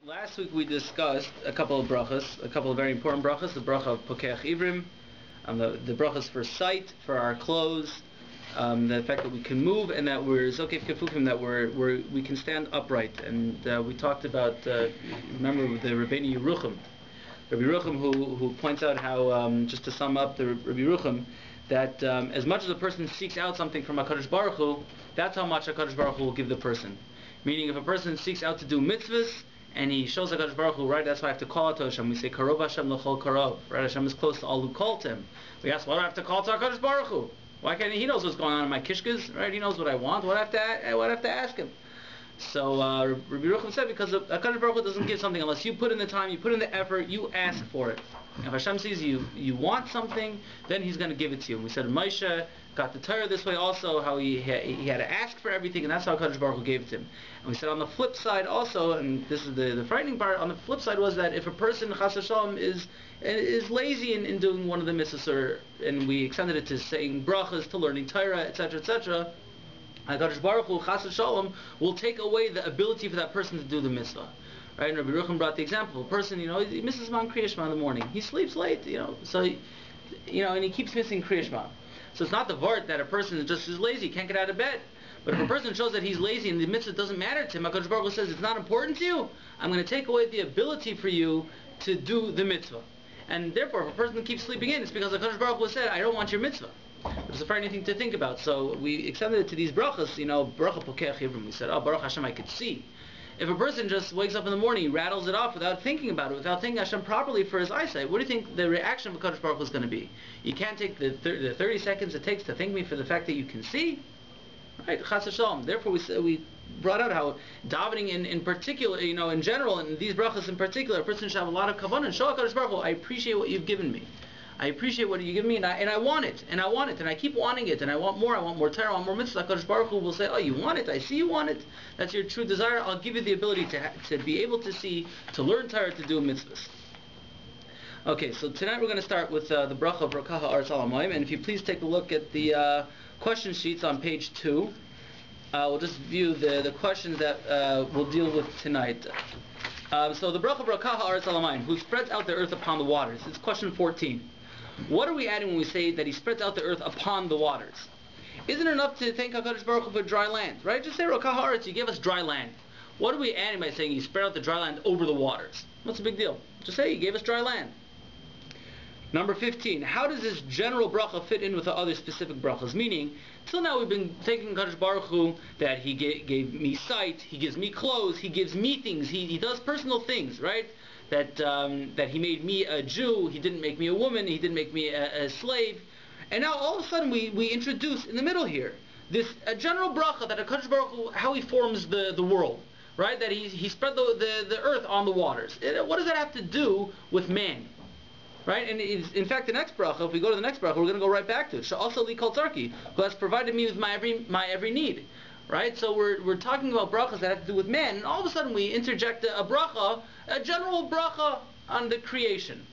Last week we discussed a couple of brachas, a couple of very important brachas, the bracha of Pokeach Ivrim, the brachas for sight, for our clothes, the fact that we can move and that we're Zokef Kefufim, that we can stand upright. And we talked about, remember the Rabbi Yerucham, who points out how, just to sum up the Rabbi Yerucham, that as much as a person seeks out something from HaKadosh Baruch Hu, that's how much HaKadosh Baruch Hu will give the person. Meaning if a person seeks out to do mitzvahs, and he shows HaKadosh Baruch Hu, right, that's why I have to call out to Hashem. We say, Karov Hashem l'chol karov. Right, Hashem is close to all who call to Him. We ask, why do I have to call to HaKadosh Baruch Hu? Why can't He knows what's going on in my kishkas, right? He knows what I want. What do I have to ask Him? So Rabbi Yerucham said, because HaKadosh Baruch Hu doesn't give something unless you put in the time, you put in the effort, you ask for it. If Hashem sees you want something, then He's going to give it to you. And we said Moshe got the Torah this way also, how he had to ask for everything, and that's how HaKadosh Baruch Hu gave it to him. And we said on the flip side also, and this is the frightening part, on the flip side was that if a person, Chas v'Shalom, is lazy in doing one of the mitzvahs, and we extended it to saying brachas, to learning Torah, etc., etc., HaKadosh Baruch Hu, Chas v'Shalom, will take away the ability for that person to do the mitzvah. Right? And Rabbi Yerucham brought the example. A person, he misses Mount Kriya Shema in the morning. He sleeps late, so and he keeps missing Kriya Shema. So it's not the vart that a person is lazy, can't get out of bed. But if a person shows that he's lazy and the mitzvah doesn't matter to him, HaKadosh Baruch Hu says, it's not important to you, I'm going to take away the ability for you to do the mitzvah. And therefore, if a person keeps sleeping in, it's because HaKadosh Baruch Hu said, I don't want your mitzvah. It's a frightening thing to think about. So we extended it to these brachas, bracha Pokeach Ivrim. We said, Baruch Hashem, I could see. If a person just wakes up in the morning, he rattles it off without thinking about it, without thanking Hashem properly for his eyesight, what do you think the reaction of HaKadosh Baruch Hu is going to be? You can't take the 30 seconds it takes to thank me for the fact that you can see? Right? Chas v'Shalom. Therefore we brought out how davening in particular, in general, and these brachas in particular, a person should have a lot of kavanah and show HaKadosh Baruch Hu, I appreciate what you've given me. I appreciate what you give me, and I want it, and I keep wanting it, and I want more Torah, I want more mitzvah. HaKadosh Baruch Hu will say, oh, you want it, I see you want it, that's your true desire, I'll give you the ability to be able to see, to learn Torah, to do mitzvahs. Okay, so tonight we're going to start with the bracha of Brachas Ha'aretz Alamayim, and if you please take a look at the question sheets on page 2, we'll just view the questions that we'll deal with tonight. So the bracha of Brachas Ha'aretz Alamayim, who spreads out the earth upon the waters, it's question 14. What are we adding when we say that He spreads out the earth upon the waters? Isn't it enough to thank HaKadosh Baruch Hu for dry land? Right? Just say, Brachas Ha'aretz, you gave us dry land. What are we adding by saying He spread out the dry land over the waters? What's the big deal? Just say He gave us dry land. Number 15. How does this general bracha fit in with the other specific brachas? Meaning, till now we've been thanking HaKadosh Baruch Hu that He gave me sight, He gives me clothes, He gives me things, He does personal things, right? That He made me a Jew, He didn't make me a woman, He didn't make me a slave. And now all of a sudden we introduce in the middle here this general bracha that HaKadosh Baruch Hu, how He forms the world, right? That He spread the earth on the waters. What does that have to do with man? Right? And in fact, the next bracha, if we go to the next bracha, we're going to go right back to it. Sha'asa li kol tzarki, who has provided me with my every need. Right? So we're talking about brachas that have to do with man, and all of a sudden we interject a bracha, a general bracha on the creation.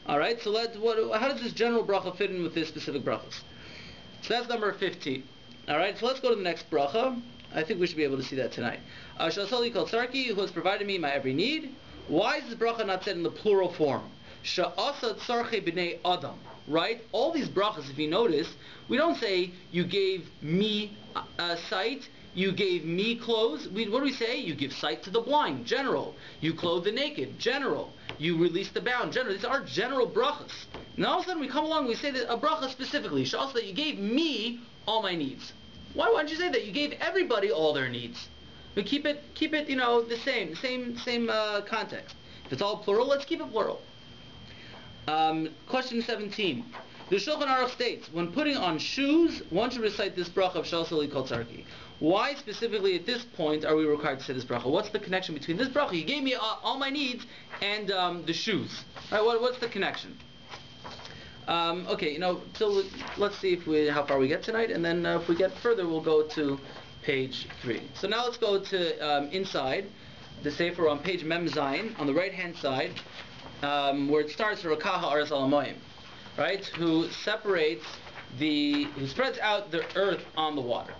Alright, so how does this general bracha fit in with this specific brachas? So that's number 15. Alright, so let's go to the next bracha. I think we should be able to see that tonight. Sha'asa li kol tzarki, who has provided me my every need. Why is this bracha not said in the plural form? Sha'asa tzarche b'nei adam. Right? All these brachas, if you notice, we don't say, you gave me sight, you gave me clothes. What do we say? You give sight to the blind, general. You clothe the naked, general. You release the bound, general. These are general brachas. And all of a sudden we come along and we say that a bracha specifically, Sha'asa, that you gave me all my needs. Why don't you say that? You gave everybody all their needs. But keep it, the same context. If it's all plural, let's keep it plural. Question 17. The Shulchan Aruch states, when putting on shoes, one should recite this bracha of Sha'asa li kol tzarki. Why specifically at this point are we required to say this bracha? What's the connection between this bracha, you gave me all my needs, and the shoes? Right? What's the connection? Okay, so let's see how far we get tonight, and then if we get further, we'll go to page 3. So now let's go to inside the Sefer on page Mem Zayin, on the right-hand side, where it starts Brachas Ha'aretz Alamayim, right? Who spreads out the earth on the water.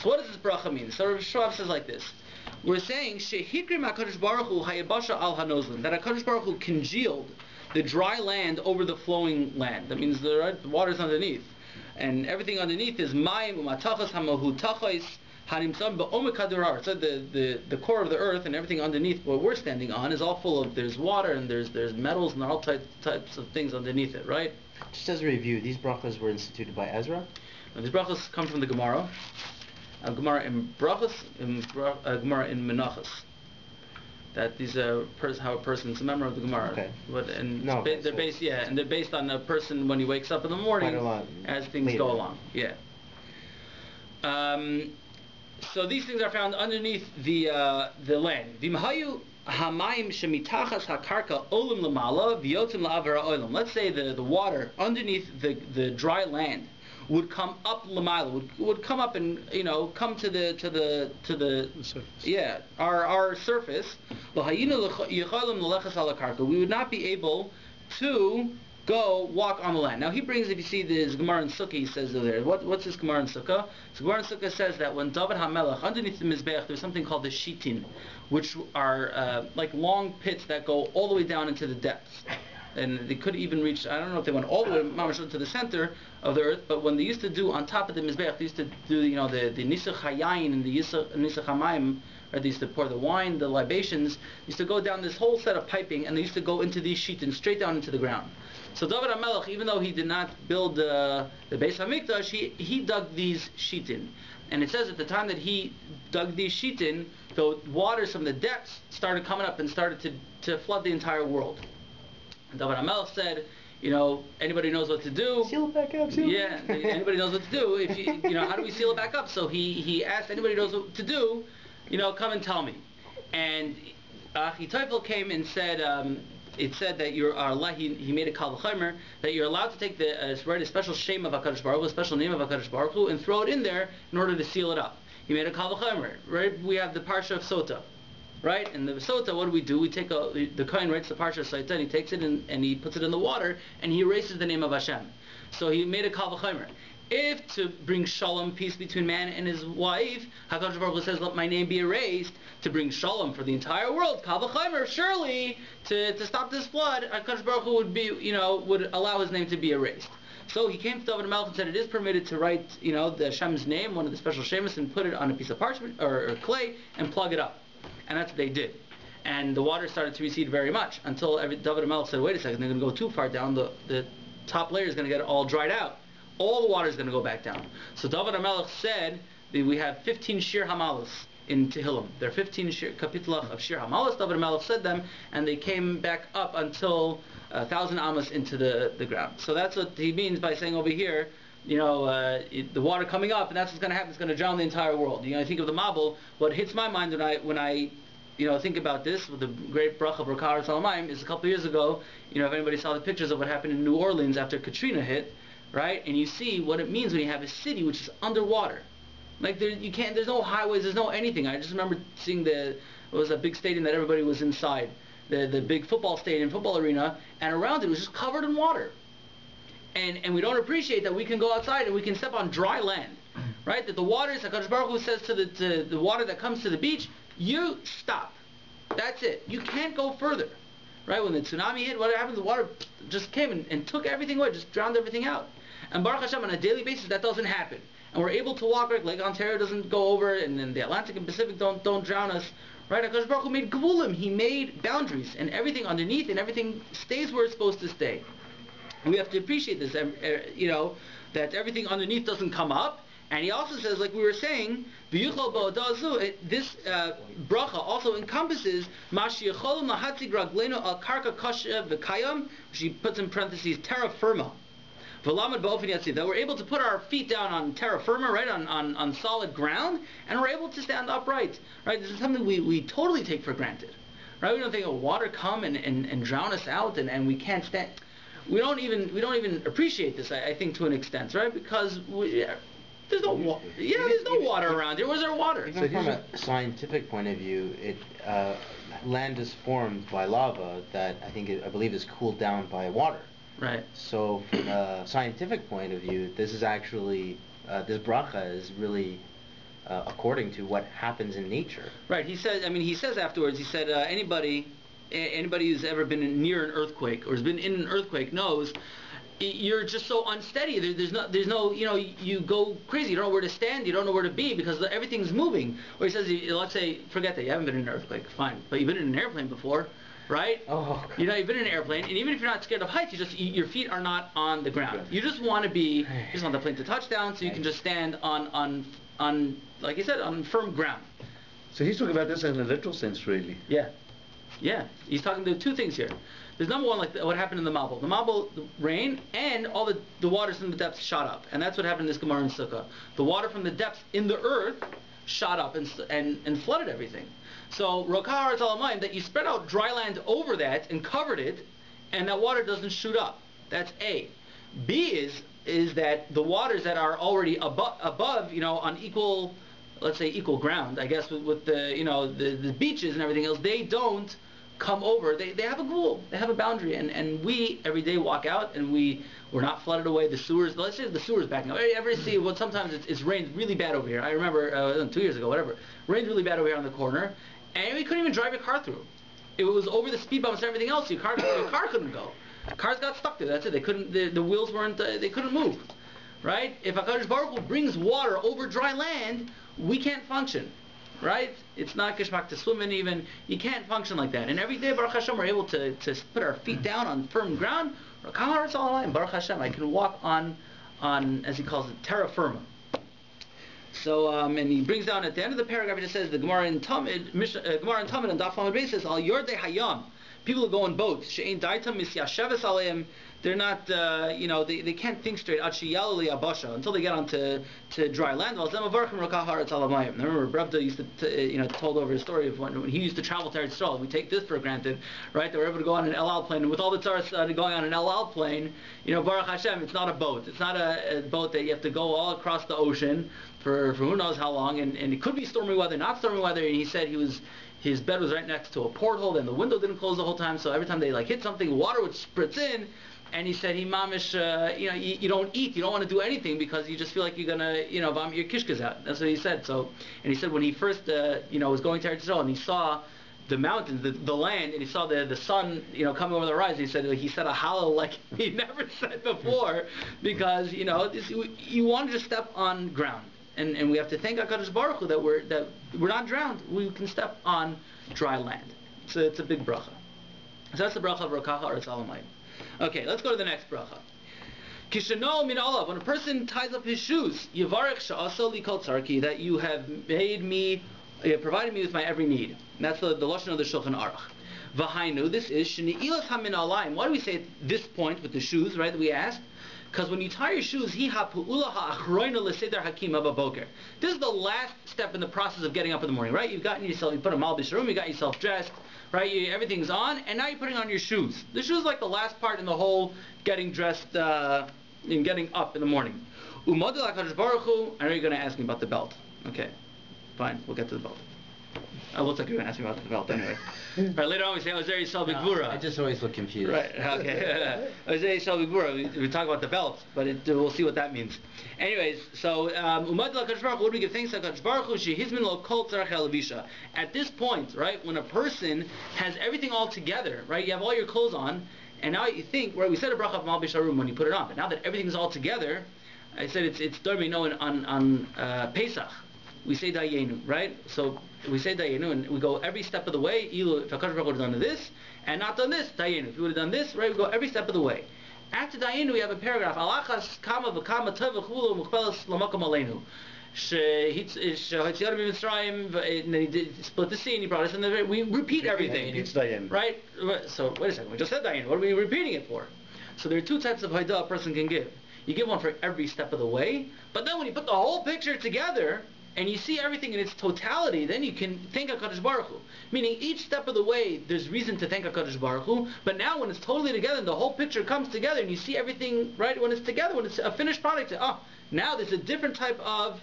So what does this bracha mean? So Rabbi Schwab says like this: we're saying Shehikrim HaKadosh Baruch Hu Hayabasha Al Hanozlim, that HaKadosh Baruch Hu congealed the dry land over the flowing land. That means the water's underneath, and everything underneath is Mayim Umatachas Hamahu Tachais Hanimtzam Ba'omek Hadurar. So the core of the earth and everything underneath what we're standing on is all full of, there's water and there's metals and all types of things underneath it, right? Just as a review, these brachas were instituted by Ezra? Now, these brachas come from the Gemara. Gemara in Brachas, Gemara in Menachos. That these are how a person's a member of the Gemara. Okay. But they're based, and they're based on a person when he wakes up in the morning as things go along. Yeah. So these things are found underneath the land. V'imhayu hamayim shemitachas hakarka olim lamala v'yotzim la'avera olim. Let's say the water underneath the dry land would come up lamala, would come up and come to the surface. Our surface. We would not be able to go walk on the land. Now he brings, if you see this Gemara in Sukkah, he says there, what's this Gemara in Sukkah? So Gemara in Sukkah says that when David HaMelech, underneath the Mizbeach, there's something called the Shitin, which are like long pits that go all the way down into the depths. And they could even reach, I don't know if they went all the way to the center of the earth, but when they used to do on top of the Mizbeach, they used to do the Nisach HaYayin and the Nisach HaMayim, or they used to pour the wine, the libations, used to go down this whole set of piping, and they used to go into these Shitin, straight down into the ground. So David HaMelech, even though he did not build the Beis HaMikdash, he dug these Shitin. And it says at the time that he dug these Shitin, the waters from the depths started coming up and started to flood the entire world. And David HaMelech said, anybody knows what to do. Seal it back up. Anybody knows what to do. If how do we seal it back up? So he asked, anybody knows what to do, come and tell me. And Achitophel came and said, it said that he made a kal v'chomer, that you're allowed to take write a special shame of HaKadosh Baruch Hu, a special name of HaKadosh Baruch Hu, and throw it in there in order to seal it up. He made a kal v'chomer, right? We have the Parsha of Sota, right? And the Sota, what do? We take the Kohen writes the Parsha of Sota, and he takes it and he puts it in the water, and he erases the name of Hashem. So he made a kal v'chomer. If to bring shalom, peace between man and his wife, HaKadosh Baruch Hu says, let my name be erased, to bring shalom for the entire world, kal v'chomer, surely, to stop this flood, HaKadosh Baruch Hu would allow his name to be erased. So he came to David HaMelech and said, it is permitted to write, the Hashem's name, one of the special shemus, and put it on a piece of parchment, or clay, and plug it up. And that's what they did. And the water started to recede very much, until David HaMelech said, wait a second, they're going to go too far down, the top layer is going to get all dried out. All the water is going to go back down. So David HaMelech said that we have 15 Shir Hamalas in Tehillim. There are 15 kapitulach of Shir Hamalas. David HaMelech said them, and they came back up until 1,000 amas into the ground. So that's what he means by saying over here, the water coming up, and that's what's going to happen. It's going to drown the entire world. I think of the Mabul. What hits my mind when I think about this, with the great bracha Brachas Salamayim, is a couple of years ago, if anybody saw the pictures of what happened in New Orleans after Katrina hit, right? And you see what it means when you have a city which is underwater. Like there's no highways, there's no anything. I just remember seeing it was a big stadium that everybody was inside, the big football stadium, football arena, and around it was just covered in water. And we don't appreciate that we can go outside and we can step on dry land, right? That the waters, HaKadosh Baruch Hu says to the water that comes to the beach, you stop. That's it. You can't go further. Right? When the tsunami hit, what happened? The water just came and took everything away, just drowned everything out. And Baruch Hashem, on a daily basis, that doesn't happen. And we're able to walk, right? Lake Ontario doesn't go over, and then the Atlantic and Pacific don't drown us. Right? HaKadosh Baruch Hu made gevulim. He made boundaries, and everything underneath, and everything stays where it's supposed to stay. And we have to appreciate this, that everything underneath doesn't come up. And he also says, like we were saying, this bracha also encompasses which he puts in parentheses terra firma, that we're able to put our feet down on terra firma, right, on solid ground, and we're able to stand upright. Right, this is something we totally take for granted. Right, we don't think water come and drown us out, and we can't stand. We don't even appreciate this. I think to an extent, right, because there's no water around here. Where's our water? So from a scientific point of view, land is formed by lava that I believe is cooled down by water. Right. So from a scientific point of view, this is actually this bracha is really according to what happens in nature. Right. He says afterwards. He said anybody who's ever been near an earthquake or has been in an earthquake knows you're just so unsteady. There's no, you go crazy. You don't know where to stand. You don't know where to be because everything's moving. Or he says, let's say, forget that you haven't been in an earthquake, fine, but you've been in an airplane before, right? Oh. You've been in an airplane, and even if you're not scared of heights, your feet are not on the ground. You just want the plane to touch down, so you can just stand on like you said, on firm ground. So he's talking about this in a literal sense, really. Yeah. He's talking to two things here. There's number one, like what happened in the Mabul. The Mabul, the rain, and all the waters in the depths shot up. And that's what happened in this Gemara in Sukkah. The water from the depths in the earth shot up and flooded everything. So, Rokah Haaretz that you spread out dry land over that and covered it, and that water doesn't shoot up. That's A. B is that the waters that are already above, on equal, let's say equal ground, I guess, with the beaches and everything else, they don't come over. They have a rule. They have a boundary, and we every day walk out, and we're not flooded away. The sewers. Let's say the sewers backing up. Ever see what? Sometimes it's rained really bad over here. I remember 2 years ago, whatever. Rained really bad over here on the corner, and we couldn't even drive your car through. It was over the speed bumps and everything else. Your car couldn't go. Cars got stuck there. That's it. They couldn't. The wheels weren't. They couldn't move. Right? If HaKadosh Baruch Hu brings water over dry land, we can't function. Right? It's not geschmack to swim in even. You can't function like that. And every day, Baruch Hashem, we're able to put our feet down on firm ground. Baruch Hashem, I can walk on, as he calls it, terra firma. So, and he brings down at the end of the paragraph, it just says, the Gemara in Talmud, and Daf Lamed Beis says, Al Yordei Hayam, people who go on boats, She'ein Daitam Misyasheves Aleim, they're not, they can't think straight, until they get onto dry land. I remember Rabbi used to, told over a story of when he used to travel to Eretz Yisrael. We take this for granted, right? They were able to go on an El Al plane, and with all the tzaras going on an El Al plane, Baruch Hashem, it's not a boat. It's not a boat that you have to go all across the ocean for who knows how long, and it could be stormy weather, not stormy weather. And he said his bed was right next to a porthole, and the window didn't close the whole time, so every time they hit something, water would spritz in. And he said, you don't eat, you don't want to do anything because you just feel like you're going to, vomit your kishkas out. That's what he said. So, and he said when he first, was going to Eretz Yisrael and he saw the mountains, the land, and he saw the sun, coming over the horizon, he said a hallel like he never said before because, you want to just step on ground. And we have to thank HaKadosh Baruch Hu that we're not drowned. We can step on dry land. So it's a big bracha. So that's the bracha of Rokah Haaretz Alamayim. Okay, let's go to the next bracha. Kishano min olav, when a person ties up his shoes, Yivarech sha'asa li kol tzarki, that you have provided me with my every need. And that's the lashon of the Shulchan Aruch. V'hainu, this is sheni'ilas hamin alayim. Why do we say at this point with the shoes, right, that we asked? Because when you tie your shoes, hi ha'pu'ula ha'achroina l'seder hakim baboker. This is the last step in the process of getting up in the morning, right? You put a malbish room, you got yourself dressed, right? Everything's on, and now you're putting on your shoes. The shoes is like the last part in the whole getting dressed and getting up in the morning. Umadil HaKadosh Baruch Hu, I know you're going to ask me about the belt. Okay, fine, we'll get to the belt. It looks like you're going to ask me about the belt anyway. Right, later on we say, Ozeri Yisrael B'Gvura. I just always look confused. Right, okay. Ozeri Yisrael B'Gvura, we talk about the belt, but we'll see what that means. Anyways, so, Umad HaKadosh Baruch Hu, what do we give thanks to HaKadosh Baruch Hu? Shehizmin lo kol tzarech ha'levisha. At this point, right, when a person has everything all together, right, you have all your clothes on, and now you think, right, we said a bracha of Malbish Harum when you put it on, but now that everything's all together, I said it's Dormino on Pesach. We say Dayenu, right? So we say Dayenu, and we go every step of the way. If HaKadosh Baruch Hu would have done this and not done this, Dayenu. If he would have done this, right, we go every step of the way. After Dayenu, we have a paragraph. Alachas kama v'kama tev v'chulu muchpelas l'makom aleinu. And then he split the sea and he brought us, and we repeat everything. It's Dayenu. Right? So wait a second. We just said Dayenu. What are we repeating it for? So there are two types of haidah a person can give. You give one for every step of the way, but then when you put the whole picture together, and you see everything in its totality, then you can thank HaKadosh Baruch Hu. Meaning each step of the way, there's reason to thank HaKadosh Baruch Hu, but now when it's totally together, and the whole picture comes together, and you see everything, right, when it's together, when it's a finished product, now there's a different type of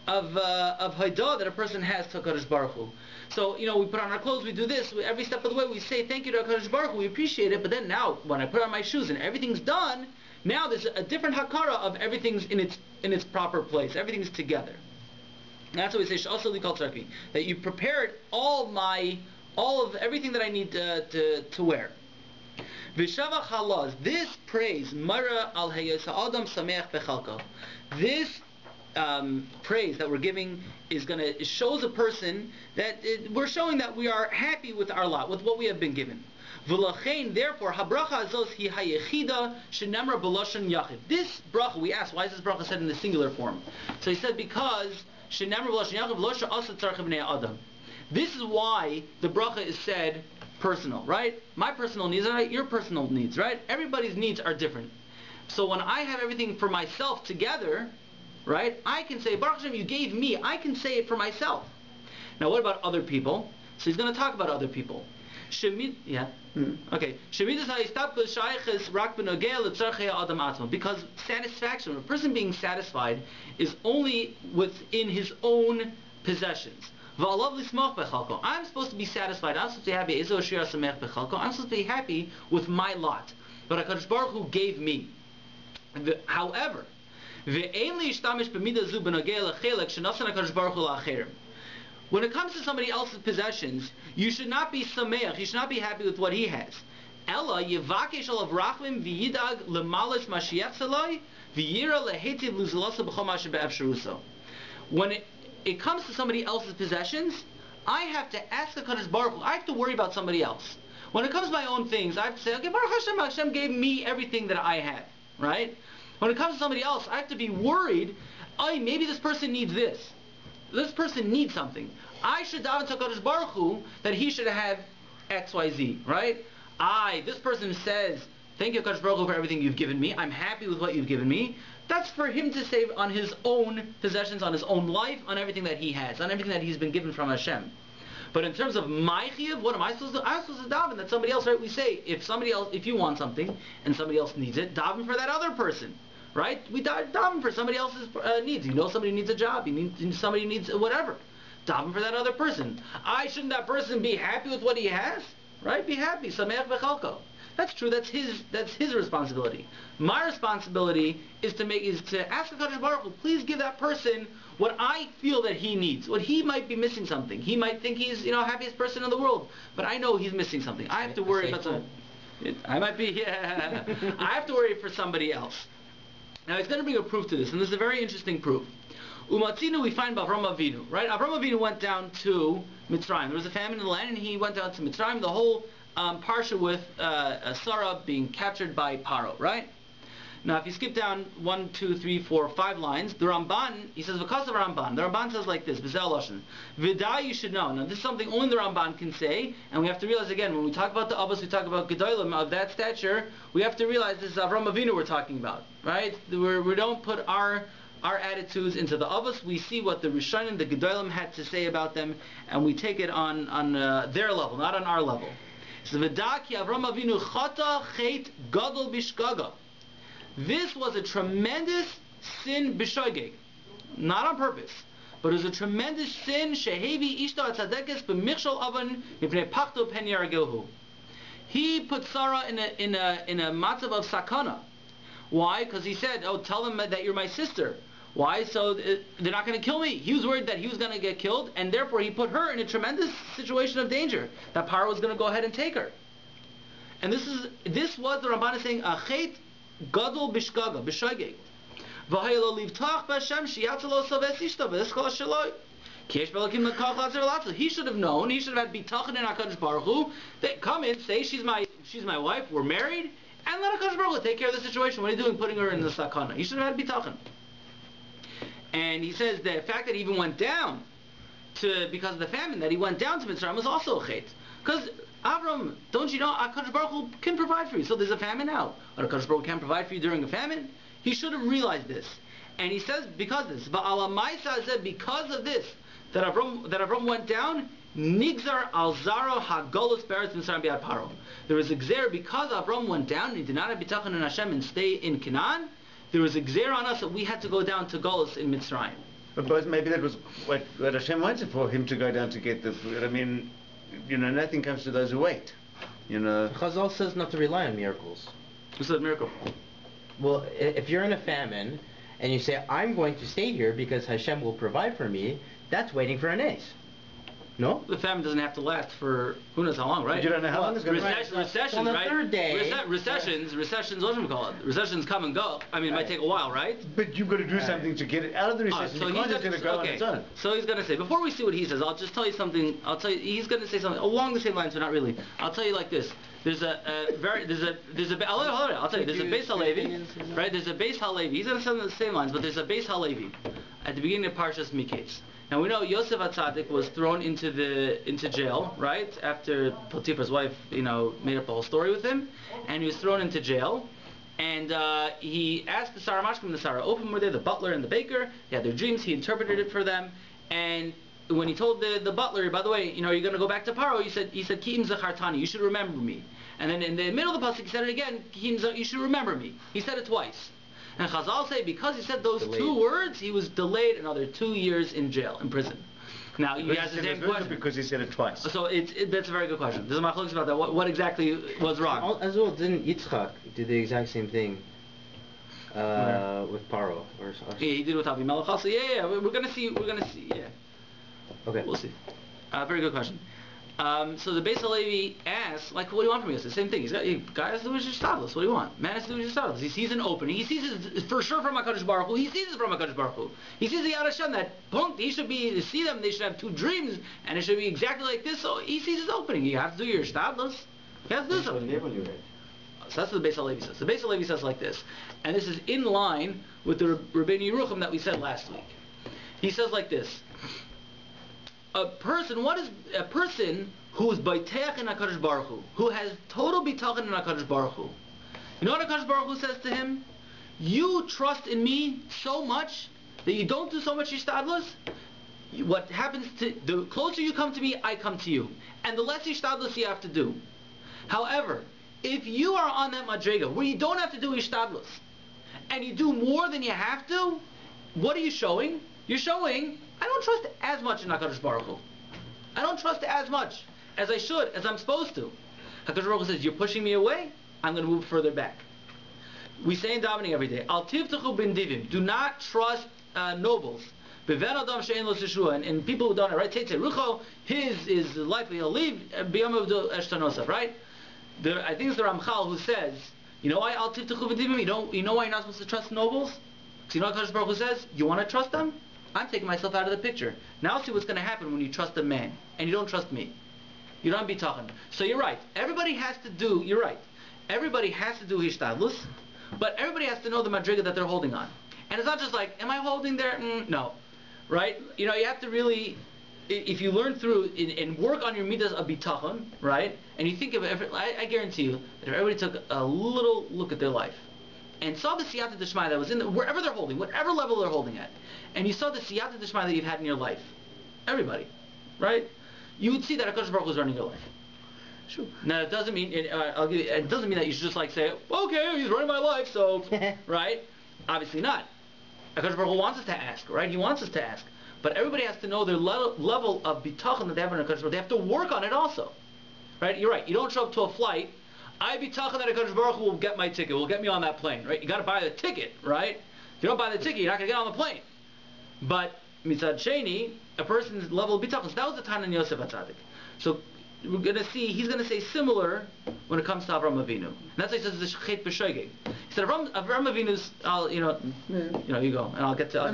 haidah that a person has to HaKadosh Baruch Hu. So, we put on our clothes, we do this, every step of the way we say thank you to HaKadosh Baruch Hu, we appreciate it, but then now, when I put on my shoes and everything's done, now there's a different hakara of everything's in its proper place, everything's together. That's what we say. Also, that you prepared all of everything that I need to wear. V'shavach halaz. This praise, mara al hayos ha'adam sameach bechalko. This praise that we're giving it shows a person that we're showing that we are happy with our lot, with what we have been given. V'lachein, therefore, habracha azos hi hayechida shenamra b'lashon yachid. This bracha, we asked, why is this bracha said in the singular form? So he said, because shenamra b'lashon yachid v'losha asa tzarech b'nei adam. This is why the bracha is said personal, right? My personal needs are your personal needs, right? Everybody's needs are different. So when I have everything for myself together, right, I can say, Baruch Hashem, you gave me. I can say it for myself. Now, what about other people? So he's going to talk about other people. Yeah? Okay. Because satisfaction, a person being satisfied, is only within his own possessions. I'm supposed to be satisfied. I'm supposed to be happy. I'm supposed to be happy with my lot. But HaKadosh Baruch Hu gave me. However, when it comes to somebody else's possessions, you should not be sameach, you should not be happy with what he has. Ella yevakesh olav rachlim v'yidag lemalish mashiach saloi v'yira lehetiv luzalosa b'chol mashe be'efsharuso. When it comes to somebody else's possessions, I have to ask the HaKadosh Baruch Hu. I have to worry about somebody else. When it comes to my own things, I have to say, okay, Baruch Hashem, Hashem gave me everything that I have, right? When it comes to somebody else, I have to be worried, maybe this person needs this. This person needs something. I should daven to HaKadosh Baruch Hu that he should have X, Y, Z, right? This person says, thank you, HaKadosh Baruch Hu, for everything you've given me. I'm happy with what you've given me. That's for him to save on his own possessions, on his own life, on everything that he has, on everything that he's been given from Hashem. But in terms of my chiyuv, what am I supposed to do? I'm supposed to daven that somebody else, right? We say, if you want something and somebody else needs it, daven for that other person, right? We daven for somebody else's needs. You know somebody needs a job, somebody needs whatever. Daven for that other person. Shouldn't that person be happy with what he has? Right? Be happy. Sameach v'chalko. That's true. That's his responsibility. My responsibility is to ask the HaKadosh Baruch Hu, please give that person what I feel that he needs. What he might be missing something. He might think he's happiest person in the world, but I know he's missing something. I have to worry about something. I might be. Yeah. I have to worry for somebody else. Now he's going to bring a proof to this, and this is a very interesting proof. Umatzinu, we find Avram Avinu, right? Avram Avinu went down to Mitzrayim. There was a famine in the land, and he went down to Mitzrayim. The whole parsha with Sarah being captured by Paro, right? Now, if you skip down 1, 2, 3, 4, 5 lines, the Ramban, he says, because of Ramban, the Ramban says like this, B'zel Lashon, V'day, you should know. Now, this is something only the Ramban can say, and we have to realize again, when we talk about the Abbas, we talk about Gedolim of that stature, we have to realize this is Avram Avinu we're talking about, right? We don't put our attitudes into the Abbas. We see what the Rishonim, the Gedolim had to say about them, and we take it on their level, not on our level. So V'daki Avram Avinu chata chet gadol bishgaga. This was a tremendous sin b'shogeg, not on purpose, but it was a tremendous sin. Shehevi ishto atzadekes b'michshol avan mipnei pachto pen yargilhu. He put Sarah in a matzav of sakana. Why? Because he said, tell them that you're my sister. Why? So they're not going to kill me. He was worried that he was going to get killed, and therefore he put her in a tremendous situation of danger, that Paro was going to go ahead and take her. And this was the Ramban saying, achet gadol bishgaga, b'shogeg. V'haylo livtach b'Hashem shiyatzalo saves ishto v'eschol shaloi. Kiesh b'elakim l'kach lazer l'atzel. He should have known, he should have had bitachon in HaKadosh Baruch Hu, that come in, say she's my wife, we're married, and let HaKadosh Baruch Hu take care of the situation. What are you doing putting her in the sakana? He should have had bitachon. And he says the fact that he even went down because of the famine, that he went down to Mitzrayim was also a chet. Because Avram, don't you know, HaKadosh Baruch Hu can provide for you. So there's a famine now. But HaKadosh Baruch Hu can provide for you during a famine. He should have realized this. And he says because of this, because of this, that Avram went down, Nigzar al Zaro Hagolus Beretz Mitzrayim Biad Paro. There was a gzer because Avram went down and he did not have bitachon in Hashem and stay in Canaan. There was a gzer on us that we had to go down to Golus in Mitzrayim. But maybe that was what Hashem wanted for him to go down to get the food. I mean, nothing comes to those who wait. Chazal says not to rely on miracles. Who said miracle? Well, if you're in a famine and you say, I'm going to stay here because Hashem will provide for me, that's waiting for an ace. No? The famine doesn't have to last for who knows how long, right? You don't know how long it's going to last. Recessions, on the right? third day. Recessions, what do we call it? Recessions come and go. I mean, it might take a while, right? But you've got to do something to get it out of the recession. So You can't just let it go on its own. So he's going to say, before we see what he says, I'll just tell you something. He's going to say something along the same lines, but not really. I'll tell you like this. There's a I'll tell you, there's a Beis Halevi, right? There's a Beis Halevi. He's going to say the same lines, but there's a Beis Halevi at the beginning of Parshas Miketz. Now we know Yosef HaTzadik was thrown into jail, right? After Potiphar's wife, made up the whole story with him, and he was thrown into jail. And he asked the Sarah Mashkim and the Sarah Open were there, the butler and the baker. They had their dreams. He interpreted it for them. And when he told the butler, by the way, you're going to go back to Paro, he said, Ki'im Zachartani, you should remember me. And then in the middle of the pasuk, he said it again, you should remember me. He said it twice. And Chazal say because he said those two words, he was delayed another 2 years in prison. Now you ask the same question because he said it twice. So that's a very good question. There's a machlokes about that. What exactly was wrong? As well, didn't Yitzchak do the exact same thing with Paro? Yeah, he did it with Avimelech also. Yeah. We're gonna see. Yeah. Okay. We'll see. Very good question. So the Beis Halevi asks, what do you want from me? It's the same thing. Guy has to do his shtadlus. What do you want? Man has to do his shtadlus. He sees an opening. He sees it for sure from HaKadosh Baruch Hu. He sees it from HaKadosh Baruch Hu. He sees the Yad Hashem, that punkt. He should see them. They should have two dreams, and it should be exactly like this. So he sees his opening. You have to do your shtadlus. You have to do something. So that's what the Beis Halevi says. The Beis Halevi says like this, and this is in line with the Rabbeinu Yerucham that we said last week. He says like this. A person who is baiteach in HaKadosh Baruch Hu, who has total bitachon in HaKadosh Baruch Hu. You know what HaKadosh Baruch Hu says to him? You trust in me so much that you don't do so much ishtadlus. What happens the closer you come to me, I come to you, and the less ishtadlus you have to do. However, if you are on that madrega where you don't have to do ishtadlus, and you do more than you have to, what are you showing? You're showing I don't trust as much in HaKadosh Baruch Hu. I don't trust as much as I should, as I'm supposed to. HaKadosh Baruch Hu says, you're pushing me away, I'm going to move further back. We say in davening every day, Al tivtachu bin divim, do not trust nobles. Beven adam she'en lo teshua, and people who don't, right? Teitze rucho, his is likely he'll leave, b'yom avdo eshtanosav, right? I think it's the Ramchal who says, you know why Al tivtachu bin divim? You know why you're not supposed to trust nobles? Because you know what HaKadosh Baruch Hu says? You want to trust them? I'm taking myself out of the picture. Now see what's going to happen when you trust a man and you don't trust me. You don't be talking. So you're right. Everybody has to do hishtadlus, but everybody has to know the madriga that they're holding on. And it's not just like, am I holding there? No. Right? You have to really, if you learn through and work on your midas of bitachon, right? And you think of I guarantee you that if everybody took a little look at their life and saw the siyata d'shmai that was in wherever they're holding, whatever level they're holding at, and you saw the siyata d'shmai that you've had in your life, everybody, right? You would see that HaKadosh Baruch Hu is running your life. Sure. Now it doesn't mean it doesn't mean that you should just say, okay, he's running my life, so right? Obviously not. HaKadosh Baruch Hu wants us to ask, right? He wants us to ask, but everybody has to know their level of bitachon that they have in HaKadosh Baruch Hu. They have to work on it also, right? You're right. You don't show up to a flight. I bitachon that HaKadosh Baruch Hu will get my ticket, will get me on that plane, right? You got to buy the ticket, right? If you don't buy the ticket, you're not going to get on the plane. But mitzad sheni, a person's level of bitachon. So that was the time in Yosef HaTzadik. So we're going to see, he's going to say similar when it comes to Avraham Avinu. And that's why he says the shechet b'shogeg. He said Avraham Avinu's, you go, and I'll get to it. I'm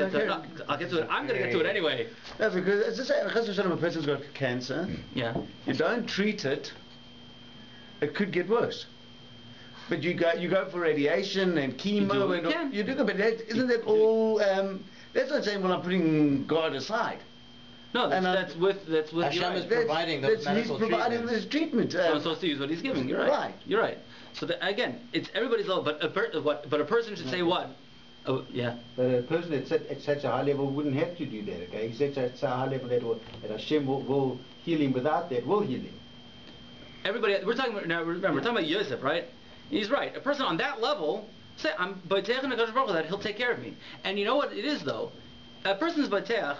going to get to it anyway. No, because as I say, a person's got cancer. Yeah. You don't treat it, it could get worse. But you go for radiation and chemo and you do it. But isn't that all? That's not saying, well, I'm putting God aside. No, that's with Hashem is providing those medical treatments. He's providing this treatment. I'm supposed to use what he's giving. You're right. You're right. So again, it's everybody's level. But a person should say what? Oh, yeah. But a person at such a high level wouldn't have to do that. Okay, he's at such a high level that Hashem will heal him without that. Will heal him. Everybody. We're talking about now. Remember, we're talking about Yosef, right? He's right. A person on that level, say, I'm baiteach in HaKadosh Baruch Hu that he'll take care of me. And you know what it is though? A person's baiteach.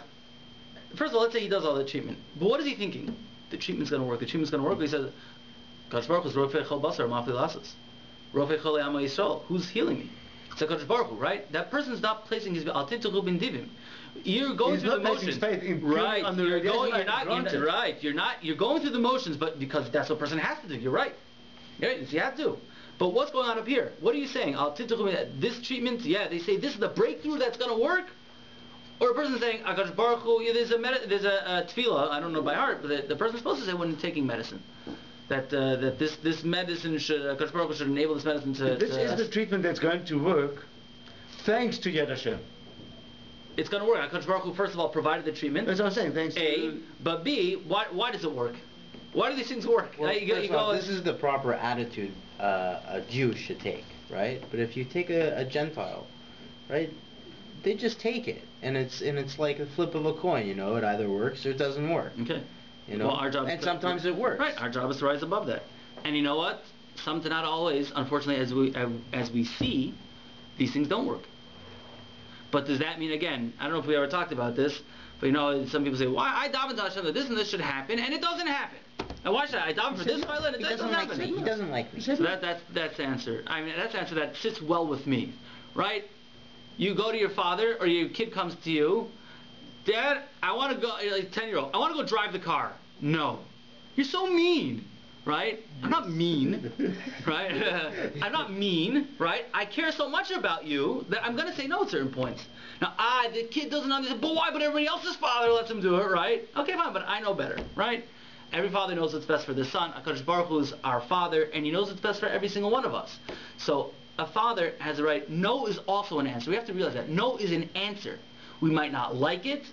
First of all, let's say he does all the treatment. But what is he thinking? The treatment's going to work. The treatment's going to work. But he says, HaKadosh Baruch Hu is Rofei Chol Basar Mafli Lasas. Rofei Chol Amo Yisrael. Who's healing me? It's a Kodesh Baruch Hu, right? That person's not placing his al titzuchu bin divim. You're going through the motions, right? You're going through the motions, but because that's what a person has to do. You're right. You have to. But what's going on up here? What are you saying? Al titzuchu, this treatment, yeah, they say this is the breakthrough that's going to work. Or a person saying, Akash Baruch Hu, there's a tefillah, I don't know by heart, but the person's supposed to say when taking medicine. That this medicine should, Akash Baruch Hu should enable this medicine to... This is the treatment that's going to work, thanks to Yad Hashem. It's going to work. Akash Baruch Hu, first of all, provided the treatment. That's what I'm saying, thanks to... But B, why does it work? Why do these things work? Well, this is the proper attitude a Jew should take, right? But if you take a Gentile, right, they just take it, and it's like a flip of a coin, It either works or it doesn't work. Okay. Well, our job and sometimes it works. Right. Our job is to rise above that. And you know what? Sometimes, not always. Unfortunately, as we see, these things don't work. But does that mean, again? I don't know if we ever talked about this, but some people say, "Why I daven to Hashem that this and this should happen, and it doesn't happen." And why should I daven for this violin and it doesn't happen? He doesn't like me. So that's the answer. I mean, that's the answer that sits well with me, right? You go to your father, or your kid comes to you, Dad, I want to go, like 10-year-old, I want to go drive the car. No. You're so mean, right? I'm not mean, right? I'm not mean, right? I care so much about you that I'm going to say no at certain points. Now, the kid doesn't understand, but why? But everybody else's father lets him do it, right? Okay, fine, but I know better, right? Every father knows what's best for their son. HaKadosh Baruch Hu is our father, and he knows what's best for every single one of us. So, a father has a right. No is also an answer. We have to realize that. No is an answer. We might not like it,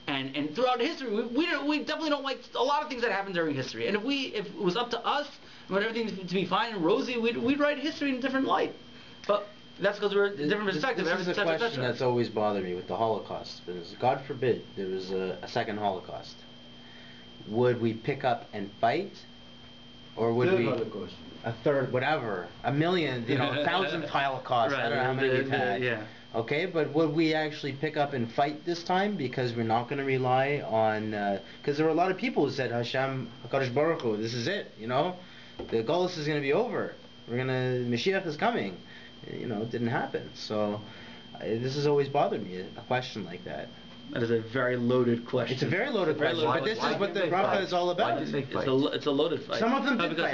and throughout history, we definitely don't like a lot of things that happened during history. And if it was up to us, and want everything to be fine and rosy, we'd write history in a different light. But that's because we're in a different perspective. This is a question that's always bothered me with the Holocaust. God forbid there was a second Holocaust. Would we pick up and fight, or would we a third, whatever, a million, 1,000 Holocaust? Right, I don't know how many we've had. Yeah. Okay, but would we actually pick up and fight this time because we're not going to rely on? Because there were a lot of people who said, Hashem, HaKadosh Baruch Hu, this is it. The Golus is going to be over. Mashiach is coming. It didn't happen. So this has always bothered me, a question like that. That is a very loaded question. It's a very loaded question, but this is what the Brachas is all about. It's a loaded fight. Some of them did fight.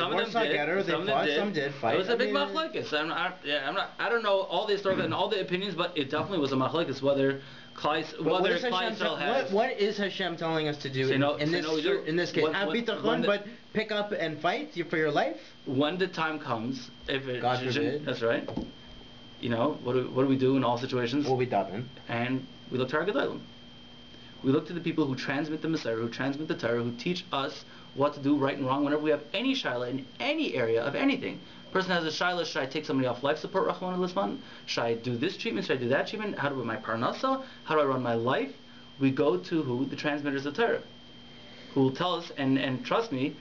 Some did fight. It was a big machlokes. I don't know all the historical and all the opinions, but it definitely was a machlokes whether Klai Yisrael has. What is Hashem telling us to do in this case? Have bitachon, but pick up and fight for your life. When the time comes, God forbid. That's right. What do we do in all situations? We'll be daven. And we look to our Gedolim. We look to the people who transmit the Messiah, who transmit the Torah, who teach us what to do right and wrong whenever we have any shaila in any area of anything. Person has a shaila, should I take somebody off life support, Rachman al-Lisman? Should I do this treatment? Should I do that treatment? How do I run my parnasa? How do I run my life? We go to who? The transmitters of Torah, who will tell us, and trust me,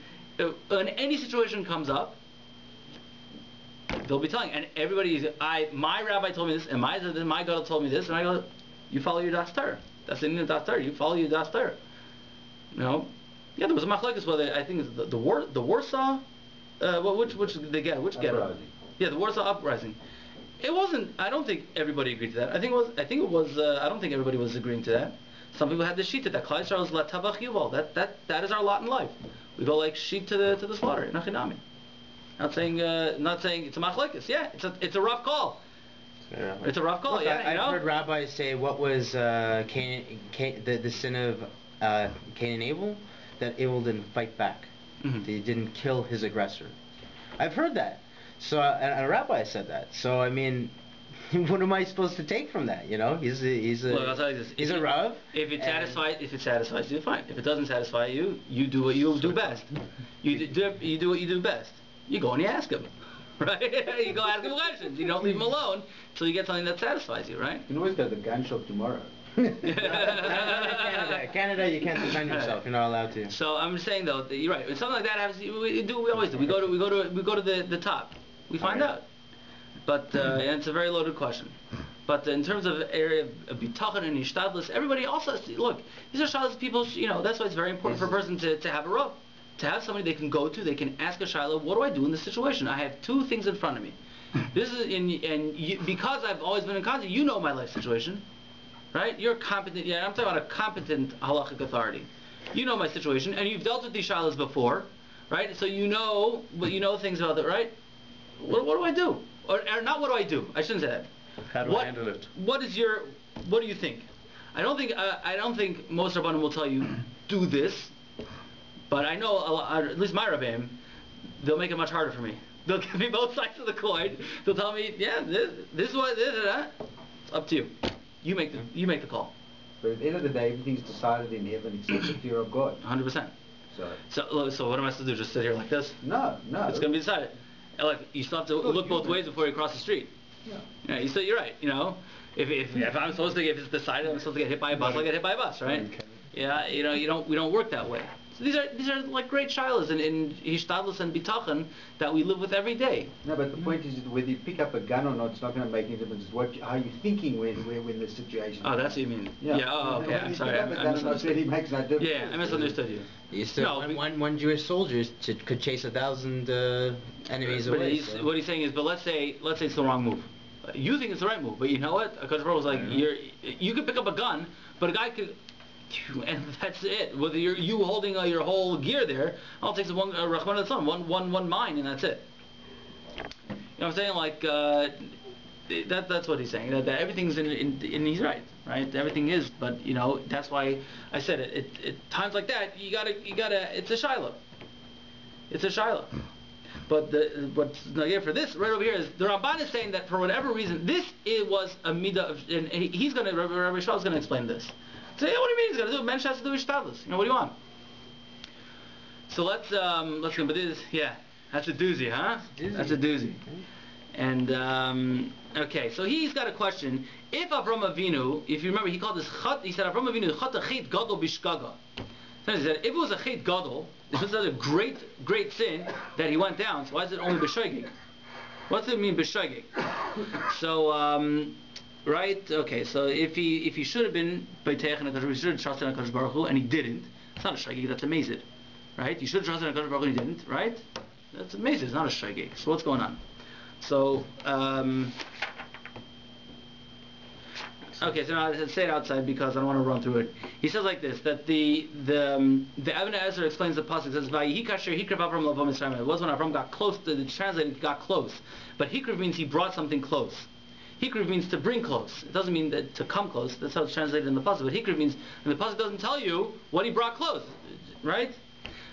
when any situation comes up, they'll be telling, and everybody, my rabbi told me this, and my gadol told me this, and I go, you follow your das Torah. That's the Indian das Torah. You follow your das Torah. Yeah, there was a machlokes whether I think it's the Warsaw, which ghetto? Yeah, the Warsaw Uprising. It wasn't. I don't think everybody agreed to that. I think it was. I don't think everybody was agreeing to that. Some people had the shita that Klai Yisrael is la tavach yuval. That is our lot in life. We go like sheep to the slaughter. Nachinami. Not saying it's a machlokes. Yeah, it's a rough call. It's a rough call. Look, I've heard rabbis say what was the sin of Cain and Abel, that Abel didn't fight back. Mm-hmm. He didn't kill his aggressor. I've heard that. So a rabbi said that. So I mean, what am I supposed to take from that? Look, I'll tell you this. He's a rav. If it satisfies you, fine. If it doesn't satisfy you, you do what you do best. You do what you do best. You go and you ask him. Right? You go ask him questions. You don't leave him alone until you get something that satisfies you, right? You can always go to the gun shop tomorrow. Canada, you can't defend yourself. You're not allowed to. So I'm saying though, that you're right. When something like that happens, we do what we always do. We go to the top. We find out. But and it's a very loaded question. But in terms of area of bitachon and ishtadlus, everybody also has to, look. These are shalas people. That's why it's very important for a person to have a rav. to have somebody they can go to, they can ask a Shiloh, what do I do in this situation? I have two things in front of me. This is because I've always been in contact, you know my life situation, right? You're competent. Yeah, I'm talking about a competent halachic authority. You know my situation, and you've dealt with these shilas before, right? So you know things about it, right? What do I do? Or not what do I do? I shouldn't say that. How do I handle it? What do you think? I don't think most Rabbanim will tell you do this, but I know at least my Rabbanim, they'll make it much harder for me. They'll give me both sides of the coin. They'll tell me, yeah, this is what this. It's up to you. You make the call. But at the end of the day, everything's decided in heaven except the fear of God. 100%. So what am I supposed to do? Just sit here like this? No. It's going to be decided. Like you still have to look both ways before you cross the street. Yeah. You're right. You know, if I'm supposed to, if it's decided I'm supposed to get hit by a bus, I'll get hit by a bus, right? Okay. Yeah. You know, we don't work that way. So these are like great shilas in Hishtadlus and Bitachon that we live with every day. No, but the point is that whether you pick up a gun or not, it's not going to make any difference. It's how you're thinking when the situation. Oh, that's what you mean. Yeah. Oh, okay. I'm sorry. I misunderstood. Really makes no difference. Yeah, I misunderstood you. One Jewish soldier could chase 1,000 enemies away. What he's saying is, but let's say it's the wrong move. You think it's the right move, but you know what? Akadosh Baruch was like, you could pick up a gun, but a guy could. And that's it. Whether you holding your whole gear there, all it takes is one Rahman one mine, and that's it. You know what I'm saying? Like that's what he's saying. That everything's in he's right. Everything is, but you know that's why I said it. Times like that, you gotta. It's a shiloh. It's a shiloh. But what's for this right over here is the Ramban is saying that for whatever reason it was a midah of, and he's gonna Rabbi Shaul is gonna explain this. So yeah, what do you mean he's gonna do? Man has to do Hishtadlus. What do you want? So let's go. But that's a doozy, huh? That's a doozy. And okay, so he's got a question. If Avram Avinu, if you remember, he called this chat. He said Avram Avinu chat a chet gadol bishkaga. So he said if it was a chet gadol, this was a great sin that he went down. So why is it only b'shoigig? What's it mean b'shoigig? So. Right? Okay, so if he should have been Beiteach and HaKadosh, he should have trusted in HaKadosh Baruch Hu, and he didn't. It's not a shagig, that's amazing. Right? You should have trusted in HaKadosh Baruch Hu and he didn't, right? That's amazing, it's not a shagig. So what's going on? So, okay, so now I say it outside because I don't want to run through it. He says like this, that the Ibn Ezra explains the pasuk, says, Vayihi kasher hikrev Avram lavam Mitzrayim. It was when Avram got close, the translated got close. But hikrev means he brought something close. Hikriv means to bring close. It doesn't mean that to come close. That's how it's translated in the pasuk. But hikriv means, and the pasuk doesn't tell you what he brought close, right?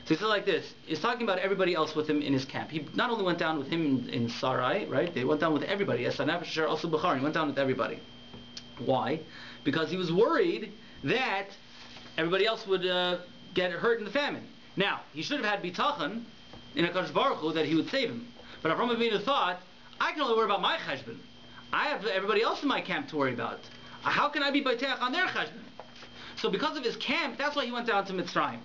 So he said like this. He's talking about everybody else with him in his camp. He not only went down with him in Sarai, right? They went down with everybody. Esanaf, also Bukhari. He went down with everybody. Why? Because he was worried that everybody else would get hurt in the famine. Now he should have had bitachon in HaKadosh Baruch Hu that he would save him. But Avram Avinu thought, I can only worry about my cheshbon. I have everybody else in my camp to worry about. How can I be Baiteach on their cheshbon? So because of his camp, that's why he went down to Mitzrayim.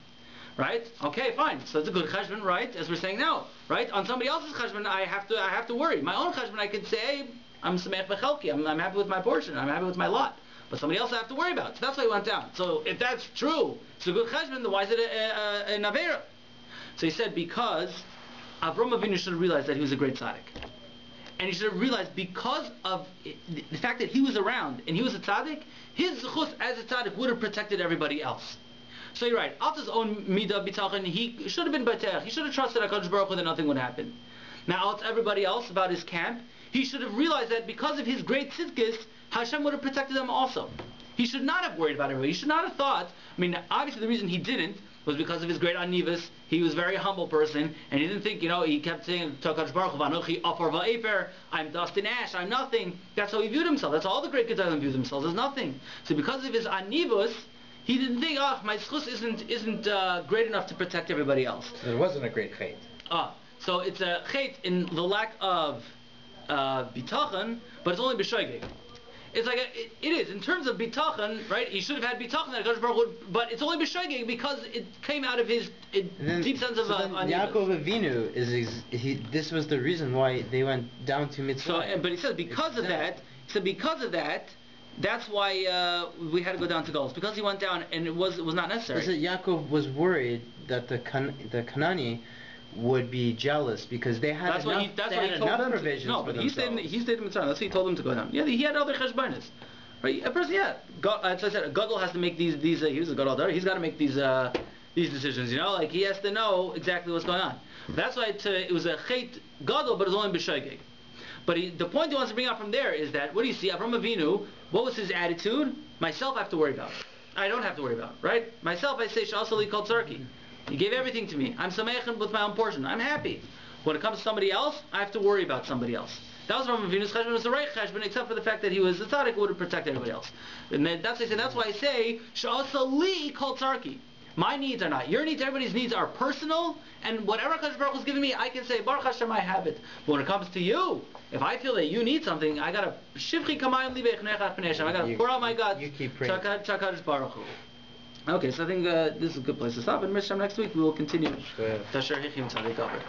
Right? Okay, fine. So it's a good cheshbon, right? As we're saying now. Right? On somebody else's cheshbon, I have to worry. My own cheshbon, I can say, hey, I'm Sameach Bechelki. I'm happy with my portion. I'm happy with my lot. But somebody else I have to worry about. So that's why he went down. So if that's true, it's a good cheshbon, then why is it an Avera? So he said because Avram Avinu should have realized that he was a great tzaddik. And he should have realized because of the fact that he was around and he was a tzaddik, his zechus as a tzaddik would have protected everybody else. So you're right. Alta's own midah bitachon, he should have been bateach. He should have trusted HaKadosh Baruch Hu that nothing would happen. Now, Alta everybody else about his camp, he should have realized that because of his great tzidkis, Hashem would have protected them also. He should not have worried about everybody. He should not have thought. I mean, obviously the reason he didn't was because of his great anivus. He was a very humble person, and he didn't think, he kept saying to HaKadosh Baruch Hu, Vanochi Afar Va'efer, I'm dust and ash, I'm nothing. That's how he viewed himself. That's all the great Gedolim view themselves as nothing. So because of his anivus, he didn't think, my schus isn't great enough to protect everybody else. It wasn't a great chait. So it's a chait in the lack of bitachon, but it's only b'shoigeg. It's like it is in terms of bitachon, right? He should have had bitachon that HaKadosh Baruch Hu, but it's only b'shoigeg because it came out of his deep sense of. Yaakov Avinu this was the reason why they went down to Mitzrayim. So, but he says because of that. So because of that, That's why we had to go down to Golos, because he went down and it was not necessary. Is it Yaakov was worried that the Kanani would be jealous because they had That's enough, what he told enough them provisions no, for but he stayed in Mitzrayim. That's what he told them to go down. Yeah, he had other cheshbonos. Right? A person, as I said, a gadol has to make these. He was a gadol there. He's got to make these decisions. You know, like he has to know exactly what's going on. That's why it was a chet gadol, but it was only b'shogeg. But the point he wants to bring out from there is that, what do you see? Avram Avinu, what was his attitude? Myself I have to worry about. I don't have to worry about, right? Myself, I say, Sha'asali called Tzarki. He gave everything to me. I'm samechin with my own portion. I'm happy. When it comes to somebody else, I have to worry about somebody else. That was Avram Avinu's cheshbon. It was the right cheshbon, except for the fact that he was a tzaddik who would protect everybody else. And that's why I say, Sha'asali called Tzarki. My needs are not. Your needs, everybody's needs are personal, and whatever HaKadosh Baruch Hu is giving me, I can say, Baruch Hashem, I have it. But when it comes to you, if I feel that you need something, I gotta shivchi kamayim libech nechach p'nei I gotta pour out my guts. You keep praying. HaKadosh Baruch Hu. Okay, so I think this is a good place to stop. And Mishram, next week we will continue. Tasher Hichim Tzaddik Apr.